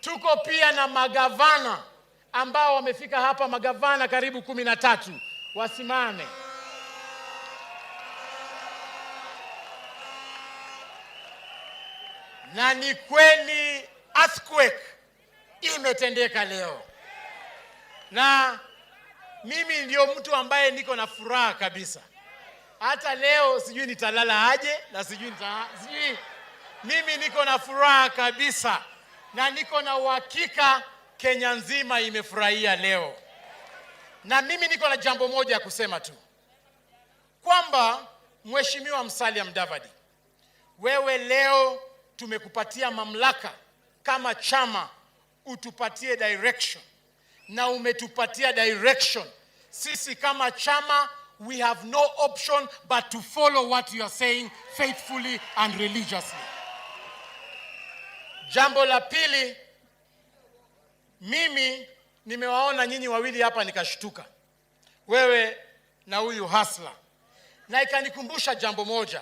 Tuko pia na magavana ambao wamefika hapa, magavana karibu 13. Wasimame. Na ni kweli earthquake imetendeka leo. Na mimi ndio mtu ambaye niko na furaha kabisa. Hata leo sijui nitalala aje na sijui mimi niko na furaha kabisa. Na niko na uhakika Kenya nzima imefurahia leo. Na mimi niko na jambo moja ya kusema tu, kwamba Mheshimiwa Musalia Mudavadi, wewe leo tumekupatia mamlaka kama chama utupatie direction, na umetupatia direction. Sisi kama chama, we have no option but to follow what you are saying faithfully and religiously. Jambo la pili, mimi nimewaona nyinyi wawili hapa nikashtuka, wewe na huyu Hasla, na ikanikumbusha jambo moja.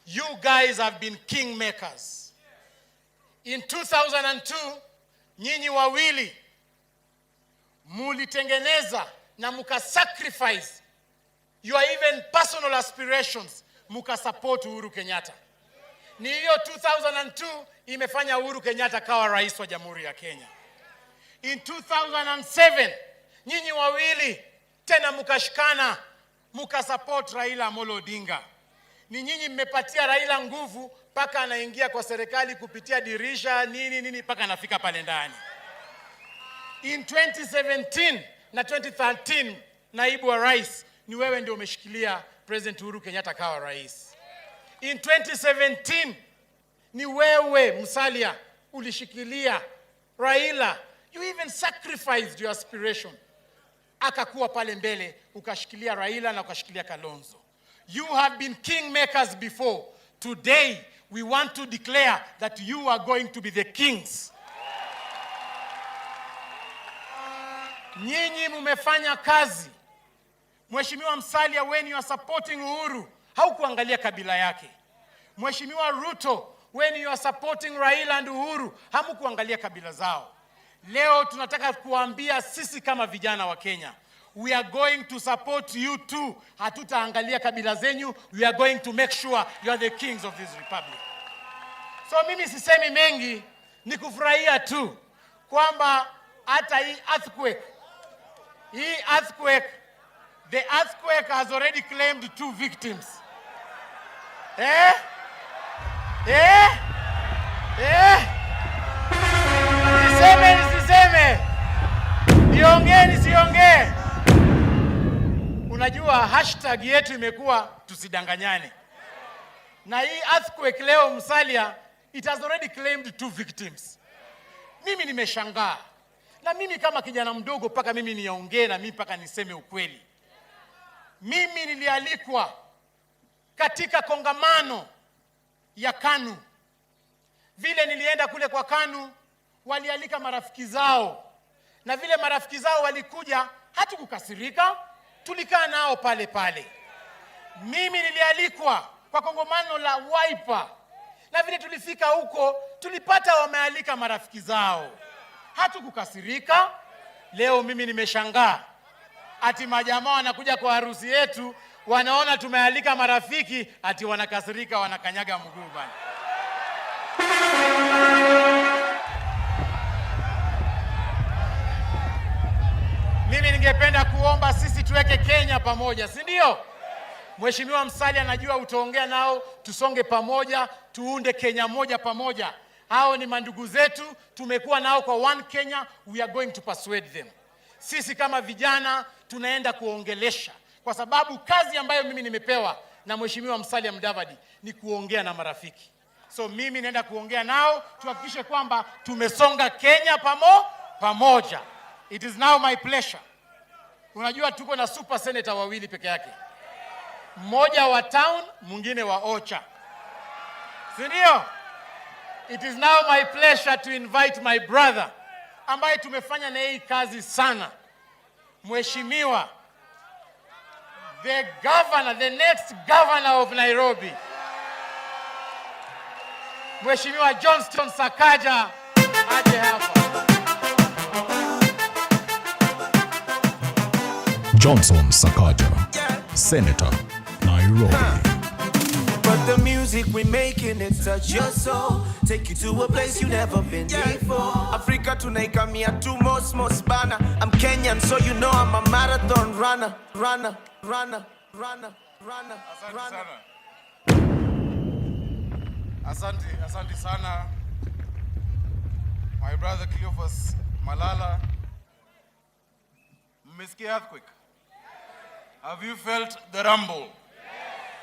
You guys have been kingmakers. In 2002, nyinyi wawili mulitengeneza na mukasacrifice your even personal aspirations, mukasupport Uhuru Kenyatta. Ni hiyo 2002 imefanya Uhuru Kenyatta kawa rais wa Jamhuri ya Kenya. In 2007, nyinyi wawili tena mukashikana, mukasupport Raila Amolo Odinga. Ni nyinyi mmepatia Raila nguvu paka anaingia kwa serikali kupitia dirisha nini paka anafika pale ndani. In 2017 na 2013, naibu wa rais, ni wewe ndio umeshikilia President Uhuru Kenyatta kawa rais. In 2017, ni wewe Musalia ulishikilia Raila. You even sacrificed your aspiration. Akakuwa pale mbele, ukashikilia Raila na ukashikilia Kalonzo. You have been kingmakers before. Today, we want to declare that you are going to be the kings. Nyinyi mumefanya kazi. Mheshimiwa Musalia, when you are supporting Uhuru, haukuangalia kabila yake. Mheshimiwa Ruto, when you are supporting Raila and Uhuru, hamukuangalia kabila zao. Leo tunataka kuambia sisi kama vijana wa Kenya, we are going to support you too. Hatutaangalia kabila zenyu. We are going to make sure you are the kings of this republic. So mimi sisemi mengi, ni kufurahia tu kwamba hata hii earthquake, the earthquake has already claimed 2 victims. Niseme, nisiongee. Unajua hashtag yetu imekuwa tusidanganyane. Na hii earthquake leo Musalia, it has already claimed 2 victims. Mimi nimeshangaa. Na mimi kama kijana mdogo paka mimi niongee na mimi paka niseme ukweli. Mimi nilialikwa katika kongamano ya KANU. Vile nilienda kule kwa KANU, walialika marafiki zao. Na vile marafiki zao walikuja, hatukukasirika, tulikaa nao pale pale. Mimi nilialikwa kwa kongamano la Wiper. Na vile tulifika huko, tulipata wamealika marafiki zao. Hatukukasirika. Leo mimi nimeshangaa. Ati majamaa wanakuja kwa harusi yetu, wanaona tumealika marafiki, ati wanakasirika, wanakanyaga mguu bana. Mimi ningependa kuomba sisi tuweke Kenya pamoja, si ndio? Mheshimiwa Musalia, najua utaongea nao, tusonge pamoja, tuunde Kenya moja pamoja. Hao ni mandugu zetu, tumekuwa nao kwa One Kenya, we are going to persuade them. Sisi kama vijana tunaenda kuongelesha, kwa sababu kazi ambayo mimi nimepewa na Mheshimiwa Musalia Mudavadi ni kuongea na marafiki. So mimi naenda kuongea nao, tuhakikishe kwamba tumesonga Kenya pamoja. It is now my pleasure. Unajua tuko na super senator wawili peke yake. Mmoja wa town, mwingine wa Ocha. Si ndio? It is now my pleasure to invite my brother, ambaye tumefanya na yeye kazi sana. Mheshimiwa, the next governor of Nairobi. Mheshimiwa Johnston Sakanja aje hapa. Johnson Sakanja, Senator, Nairobi. But the music we making, it touch your soul, take you to a place you never been before. Africa tunaika mia tu most bana. I'm Kenyan, so you know I'm a marathon runner. Asante sana. My brother Cleophas Malala. Mmesikia earthquake? Have you felt the rumble?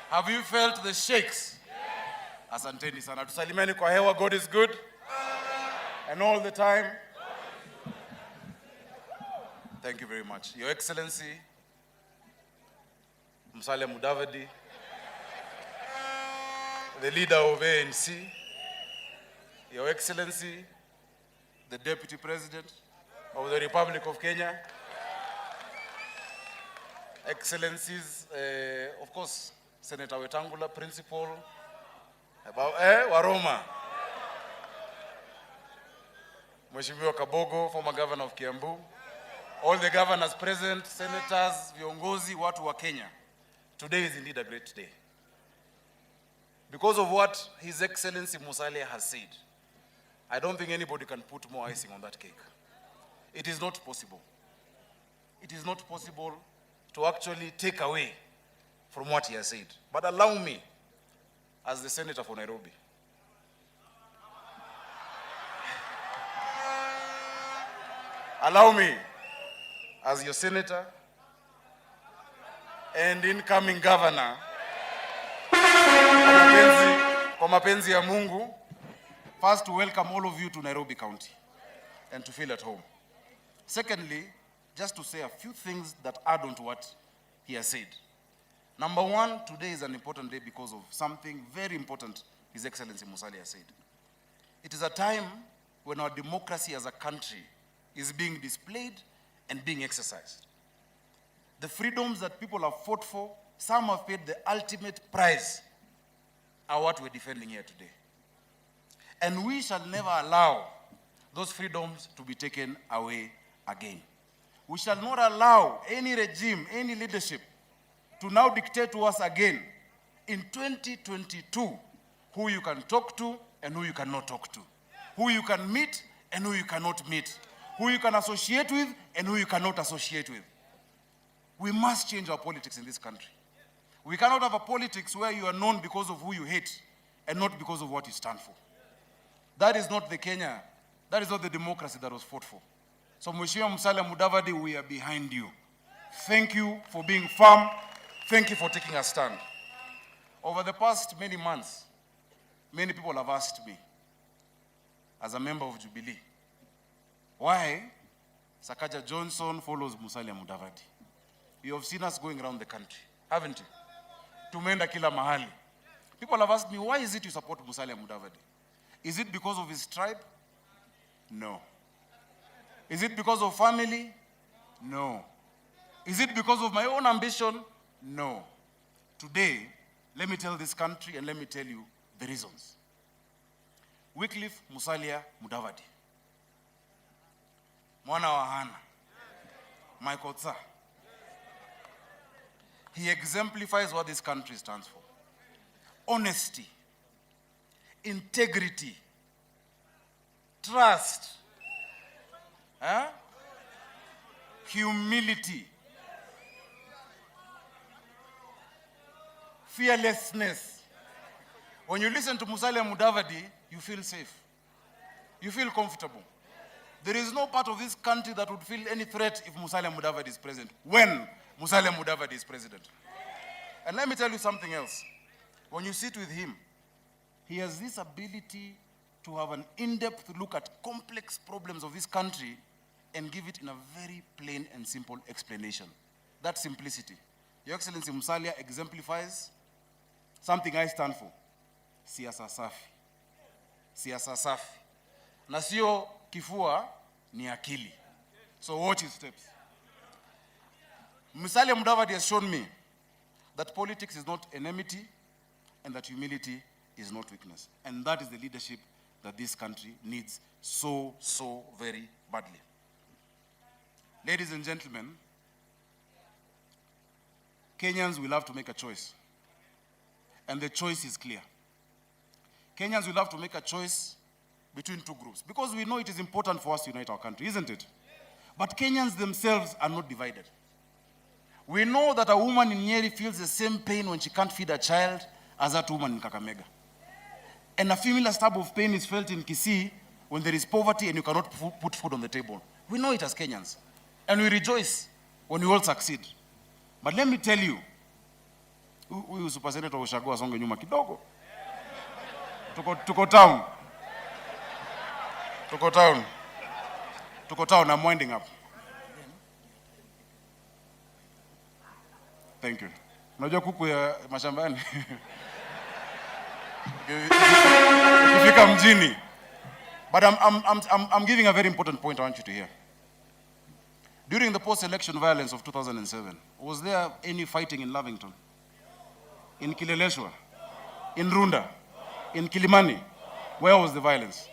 Have you felt the shakes? Asanteni sana. Tusalimeni kwa hewa. God is good. And all the time. Thank you very much. Your Excellency, Musalia Mudavadi, the leader of ANC, Your Excellency, the Deputy President of the Republic of Kenya, Excellencies, of course, Senator Wetangula, Principal, Waroma, Mheshimiwa Kabogo, former governor of Kiambu, all the governors present, senators, viongozi, watu wa Kenya. Today is indeed a great day. Because of what His Excellency Musalia has said, I don't think anybody can put more icing on that cake. It is not possible. It is not possible to actually take away from what he has said. But allow me, as the senator for Nairobi, allow me, as your senator and incoming governor, kwa mapenzi ya Mungu, first to welcome all of you to Nairobi County and to feel at home. Secondly, just to say a few things that add on to what he has said. Number one, today is an important day because of something very important His Excellency Musalia said. It is a time when our democracy as a country is being displayed and being exercised. The freedoms that people have fought for, some have paid the ultimate price, are what we're defending here today. And we shall never allow those freedoms to be taken away again. We shall not allow any regime, any leadership to now dictate to us again in 2022 who you can talk to and who you cannot talk to, who you can meet and who you cannot meet, who you can associate with and who you cannot associate with. We must change our politics in this country. We cannot have a politics where you are known because of who you hate and not because of what you stand for. That is not the Kenya, that is not the democracy that was fought for. So Mheshimiwa Musalia Mudavadi, we are behind you. Thank you for being firm. Thank you for taking a stand. Over the past many months, many people have asked me, as a member of Jubilee, why Sakanja Johnson follows Musalia Mudavadi. You have seen us going around the country, haven't you? Tumenda kila mahali. People have asked me, why is it you support Musalia Mudavadi? Is it because of his tribe? No. Is it because of family? No. Is it because of my own ambition? No. Today, let me tell this country and let me tell you the reasons. Wycliffe Musalia Mudavadi, mwana wa Hana, Michael Tsa, he exemplifies what this country stands for. Honesty, integrity, trust, humility, fearlessness. When you listen to Musalia Mudavadi, you feel safe. You feel comfortable. There is no part of this country that would feel any threat if Musalia Mudavadi is present, when Musalia Mudavadi is president. And let me tell you something else. When you sit with him, he has this ability to have an in-depth look at complex problems of this country and give it in a very plain and simple explanation. That simplicity. Your Excellency Musalia exemplifies something I stand for. Siasa safi. Siasa safi. Na sio kifua ni akili. So watch his steps. Musalia Mudavadi has shown me that politics is not enmity and that humility is not weakness. And that is the leadership that this country needs so very badly. Ladies and gentlemen, Kenyans will have to make a choice. And the choice is clear. Kenyans will have to make a choice between two groups, because we know it is important for us to unite our country, isn't it? But Kenyans themselves are not divided. We know that a woman in Nyeri feels the same pain when she can't feed a child as that woman in Kakamega. And a similar type of pain is felt in Kisii when there is poverty and you cannot put food on the table. We know it as Kenyans. And we rejoice when we all succeed. But let me tell you, huyu Super Senator Ushago asonge nyuma kidogo. Tuko town. Tuko town, I'm winding up. Thank you. Unajua kuku ya mashambani. Ukifika mjini. But I'm giving a very important point I want you to hear. During the post-election violence of 2007, was there any fighting in Lavington? In Kileleshwa? In Runda? In Kilimani? Where was the violence?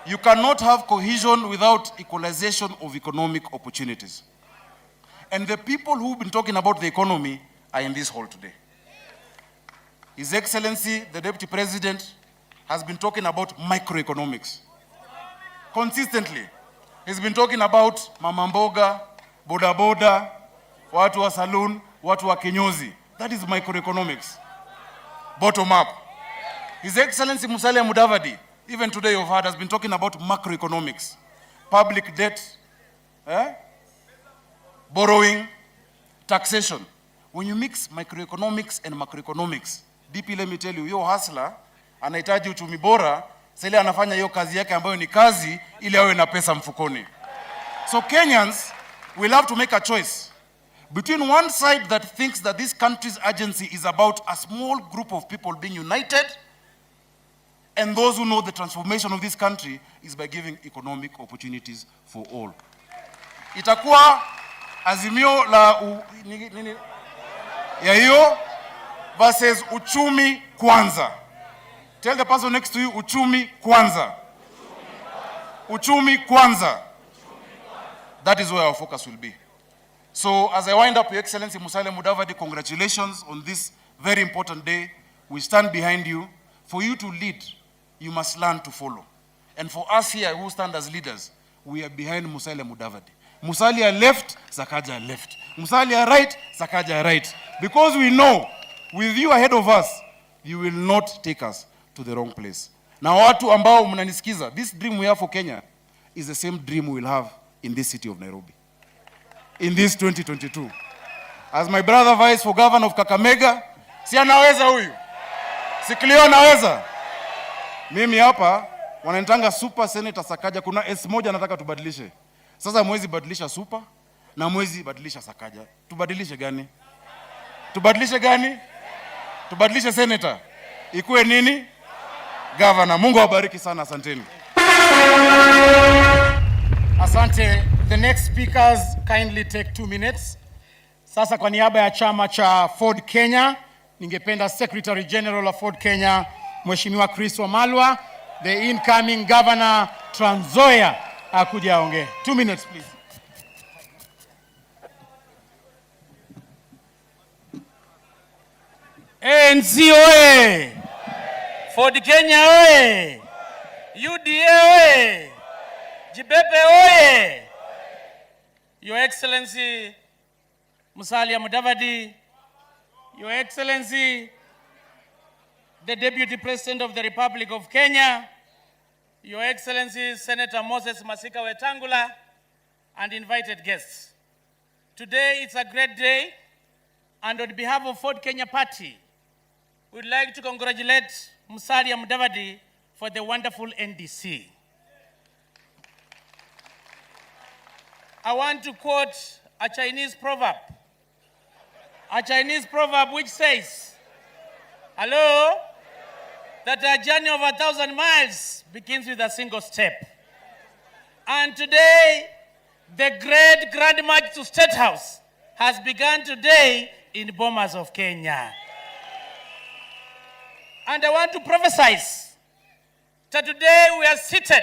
You cannot have cohesion without equalization of economic opportunities. And the people who've been talking about the economy are in this hall today. His Excellency, the Deputy President, has been talking about microeconomics. Consistently, he's been talking about mama mboga, boda boda, watu wa saloon, watu wa kinyozi. That is microeconomics. Bottom up. His Excellency Musalia Mudavadi, even today you've heard, has been talking about macroeconomics. Public debt, borrowing, taxation. When you mix microeconomics and macroeconomics, DP, let me tell you, your hustler anahitaji uchumi bora, sasa anafanya hiyo kazi yake ambayo ni kazi ili awe na pesa mfukoni. So Kenyans will have to make a choice between one side that thinks that this country's urgency is about a small group of people being united, and those who know the transformation of this country is by giving economic opportunities for all. Itakuwa azimio la ya hiyo versus uchumi kwanza. Tell the person next to you, uchumi kwanza. Uchumi kwanza. That is where our focus will be. So as I wind up, Your Excellency Musalia Mudavadi, congratulations on this very important day. We stand behind you. For you to lead, you must learn to follow. And for us here who stand as leaders, we are behind Musalia Mudavadi. Musalia left, Sakanja left. Musalia right, Sakanja right. Because we know, with you ahead of us, you will not take us to the wrong place. Now, watu ambao mnanisikiza, this dream we have for Kenya is the same dream we will have in this city of Nairobi. In this 2022. As my brother vice for governor of Kakamega, si anaweza huyu? Si Cleo anaweza? Mimi hapa, wananitanga Super Senator Sakanja, kuna S moja nataka tubadilishe. Sasa mwezi badilisha Super, na mwezi badilisha Sakanja. Tubadilishe gani? Tubadilishe gani? Tubadilishe Senator. Ikuwe nini? Governor. Mungu awabariki sana, asanteni. Asante. The next speakers kindly take 2 minutes. Sasa kwa niaba ya chama cha Ford Kenya, ningependa Secretary General of Ford Kenya, Mheshimiwa Chris Wamalwa, the incoming Governor Trans Nzoia, akuja aongee. 2 minutes please. ANC oye! Ford Kenya oye! UDA oye! Tujibebe oye! Your Excellency Musalia Mudavadi, Your Excellency the Deputy President of the Republic of Kenya, Your Excellency Senator Moses Masika Wetangula, and invited guests. Today it's a great day, and on behalf of Ford Kenya Party, we'd like to congratulate Musalia Mudavadi for the wonderful NDC. I want to quote a Chinese proverb which says, hello, that a journey of 1,000 miles begins with a single step. And today, the great Grand March to State House has begun today in Bomas of Kenya. And I want to prophesy that today we are seated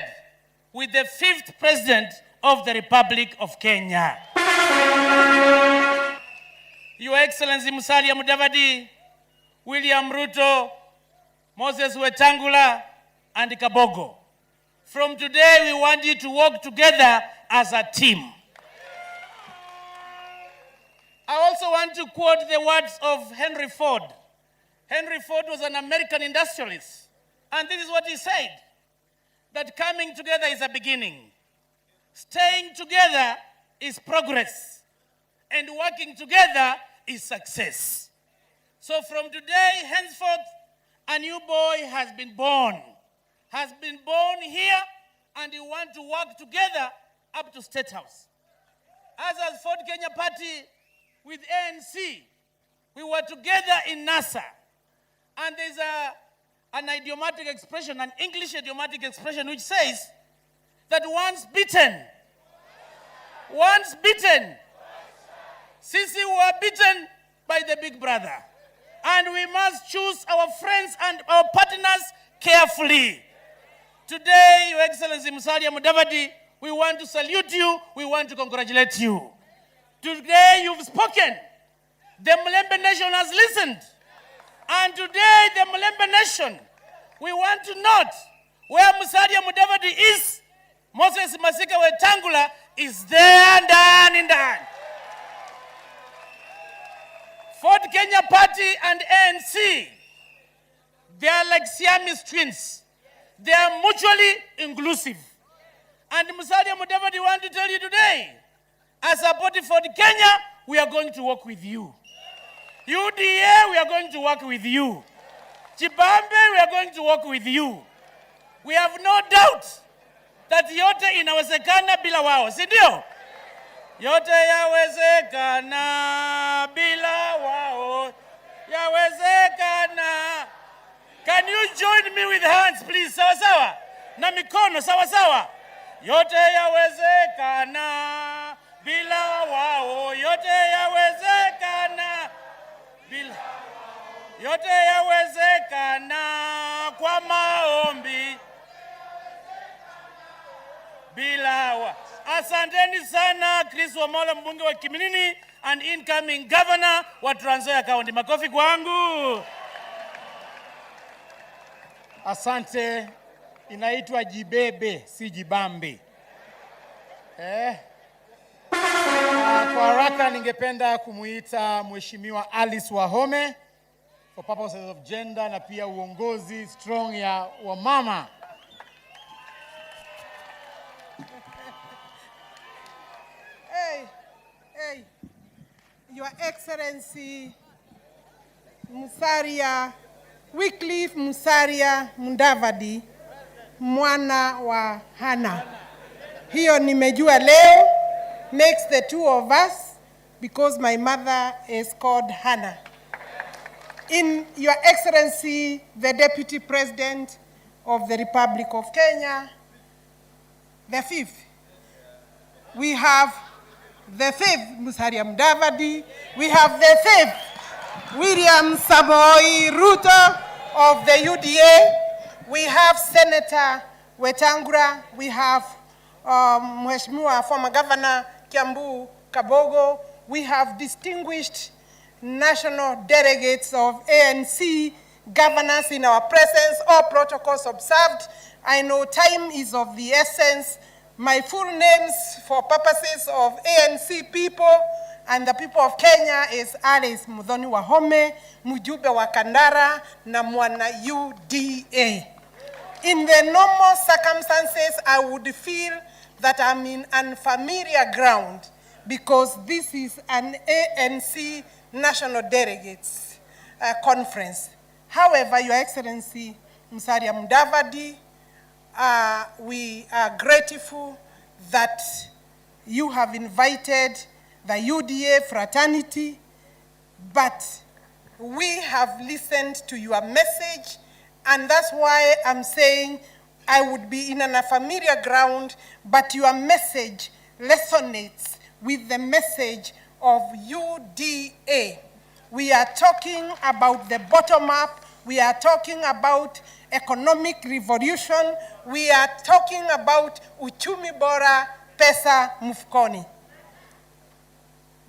with the 5th President of the Republic of Kenya. Your Excellency Musalia Mudavadi, William Ruto, Moses Wetangula, and Kabogo. From today, we want you to work together as a team. I also want to quote the words of Henry Ford. Henry Ford was an American industrialist. And this is what he said, that coming together is a beginning. Staying together is progress. And working together is success. So from today, henceforth, a new boy has been born. Has been born here, and we want to work together up to State House. As Ford Kenya Party with ANC, we were together in NASA. And there's an idiomatic expression, an English idiomatic expression, which says that once bitten, since we were beaten by the big brother. And we must choose our friends and our partners carefully. Today, Your Excellency Musalia Mudavadi, we want to salute you, we want to congratulate you. Today, you've spoken. The Mulembe Nation has listened. And today, the Mulembe Nation, we want to note where Musalia Mudavadi is, Moses Masika Wetangula is there and done in done. Ford Kenya Party and ANC, they are like Siamese twins. They are mutually inclusive. And Musalia Mudavadi want to tell you today, as a party for Kenya, we are going to work with you. UDA, we are going to work with you. Tujibebe, we are going to work with you. We have no doubt that yote inawezekana bila wao, si ndio? Yote yawezekana bila wao, yawezekana. Can you join me with hands, please? Sawa sawa. Na mikono, sawa sawa. Yote yawezekana bila wao, yote yawezekana bila. Yote yawezekana kwa maombi bila wao. Asanteni sana Chris Wamala, mbunge wa Kiminini and incoming governor wa Trans Nzoia County. Makofi kwangu. Asante, inaitwa jibebe, si jibambe. Kwa haraka ningependa kumuita Mheshimiwa Alice Wahome for purposes of gender na pia uongozi strong ya wamama. Hey, Your Excellency Musalia Wycliffe Musalia Mudavadi, mwana wa Hana. Hiyo nimejua leo, makes the two of us because my mother is called Hannah. In Your Excellency, the Deputy President of the Republic of Kenya, the fifth, we have the fifth Musalia Mudavadi, we have the fifth William Samoei Ruto of the UDA, we have Senator Wetangula, we have Mheshimiwa former Governor Kiambu Kabogo, we have distinguished national delegates of ANC governors in our presence, all protocols observed. I know time is of the essence. My full names for purposes of ANC people and the people of Kenya is Alice Muthoni Wahome, mjumbe wa Kandara na mwana UDA. In the normal circumstances, I would feel that I'm in unfamiliar ground because this is an ANC National Delegates Conference. However, Your Excellency Musalia Mudavadi, we are grateful that you have invited the UDA fraternity, but we have listened to your message, and that's why I'm saying I would be in an unfamiliar ground, but your message resonates with the message of UDA. We are talking about the bottom up. We are talking about economic revolution. We are talking about uchumi bora, pesa mfukoni.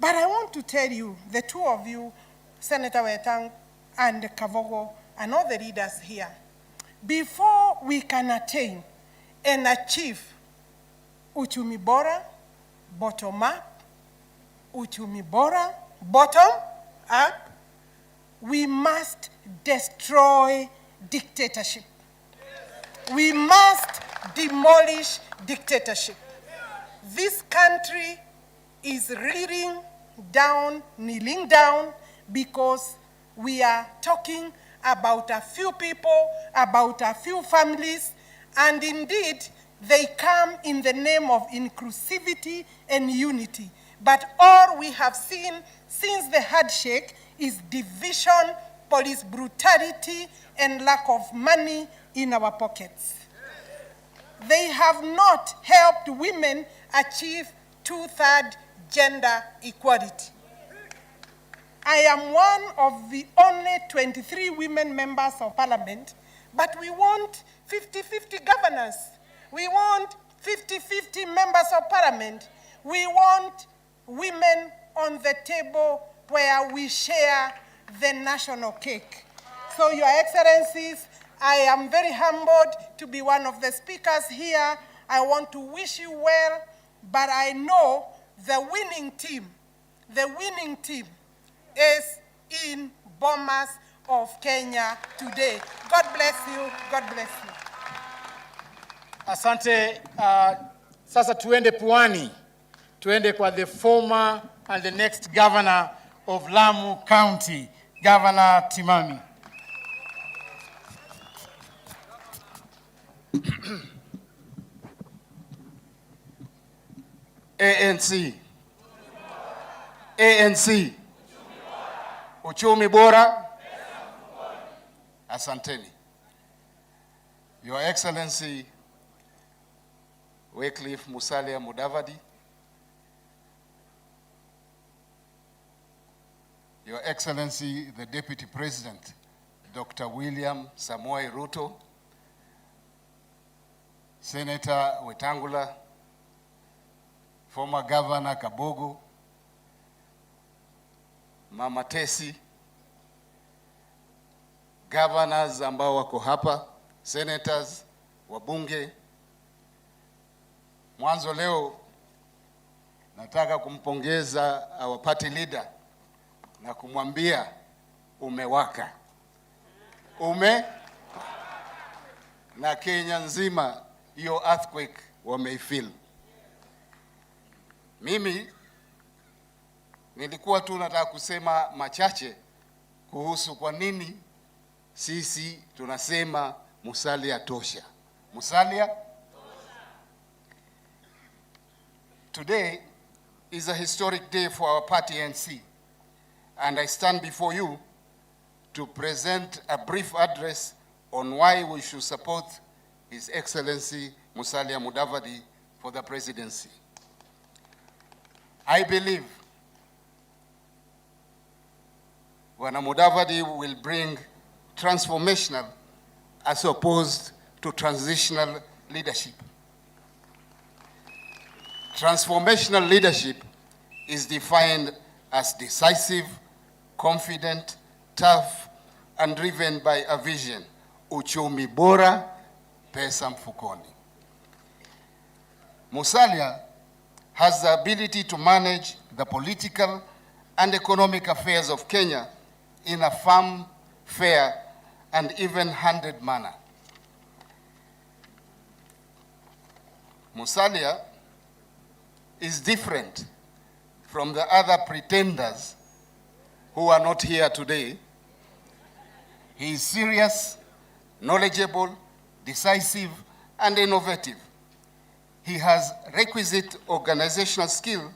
But I want to tell you, the two of you, Senator Wetang and Kavogo, and all the leaders here, before we can attain and achieve uchumi bora, bottom up, uchumi bora, bottom up, we must destroy dictatorship. We must demolish dictatorship. This country is reeling down, kneeling down, because we are talking about a few people, about a few families, and indeed, they come in the name of inclusivity and unity. But all we have seen since the handshake is division, police brutality, and lack of money in our pockets. They have not helped women achieve 2/3 gender equality. I am one of the only 23 women members of parliament, but we want 50-50 governance. We want 50-50 members of parliament. We want women on the table where we share the national cake. So, Your Excellencies, I am very humbled to be one of the speakers here. I want to wish you well, but I know the winning team is in Bomas of Kenya today. God bless you. God bless you. Asante. Sasa tuende Pwani. Tuende kwa the former and the next governor of Lamu County, Governor Timami. ANC. ANC. Uchumi bora. Asanteni. Your Excellency Wycliffe Musalia Mudavadi, Your Excellency the Deputy President Dr. William Samoei Ruto, Senator Wetangula, former Governor Kabogo, Mama Tesi, governors ambao wako hapa, senators, wabunge. Mwanzo leo nataka kumpongeza our party leader na kumwambia umewaka. Na Kenya nzima hiyo earthquake wameifeel. Mimi nilikuwa tu nataka kusema machache kuhusu kwa nini sisi tunasema Musalia tosha. Musalia tosha. Today is a historic day for our party ANC, and I stand before you to present a brief address on why we should support His Excellency Musalia Mudavadi for the presidency. I believe Bwana Mudavadi will bring transformational as opposed to transitional leadership. Transformational leadership is defined as decisive, confident, tough, and driven by a vision. Uchumi bora, pesa mfukoni. Musalia has the ability to manage the political and economic affairs of Kenya in a firm, fair, and even-handed manner. Musalia is different from the other pretenders who are not here today. He is serious, knowledgeable, decisive, and innovative. He has requisite organizational skill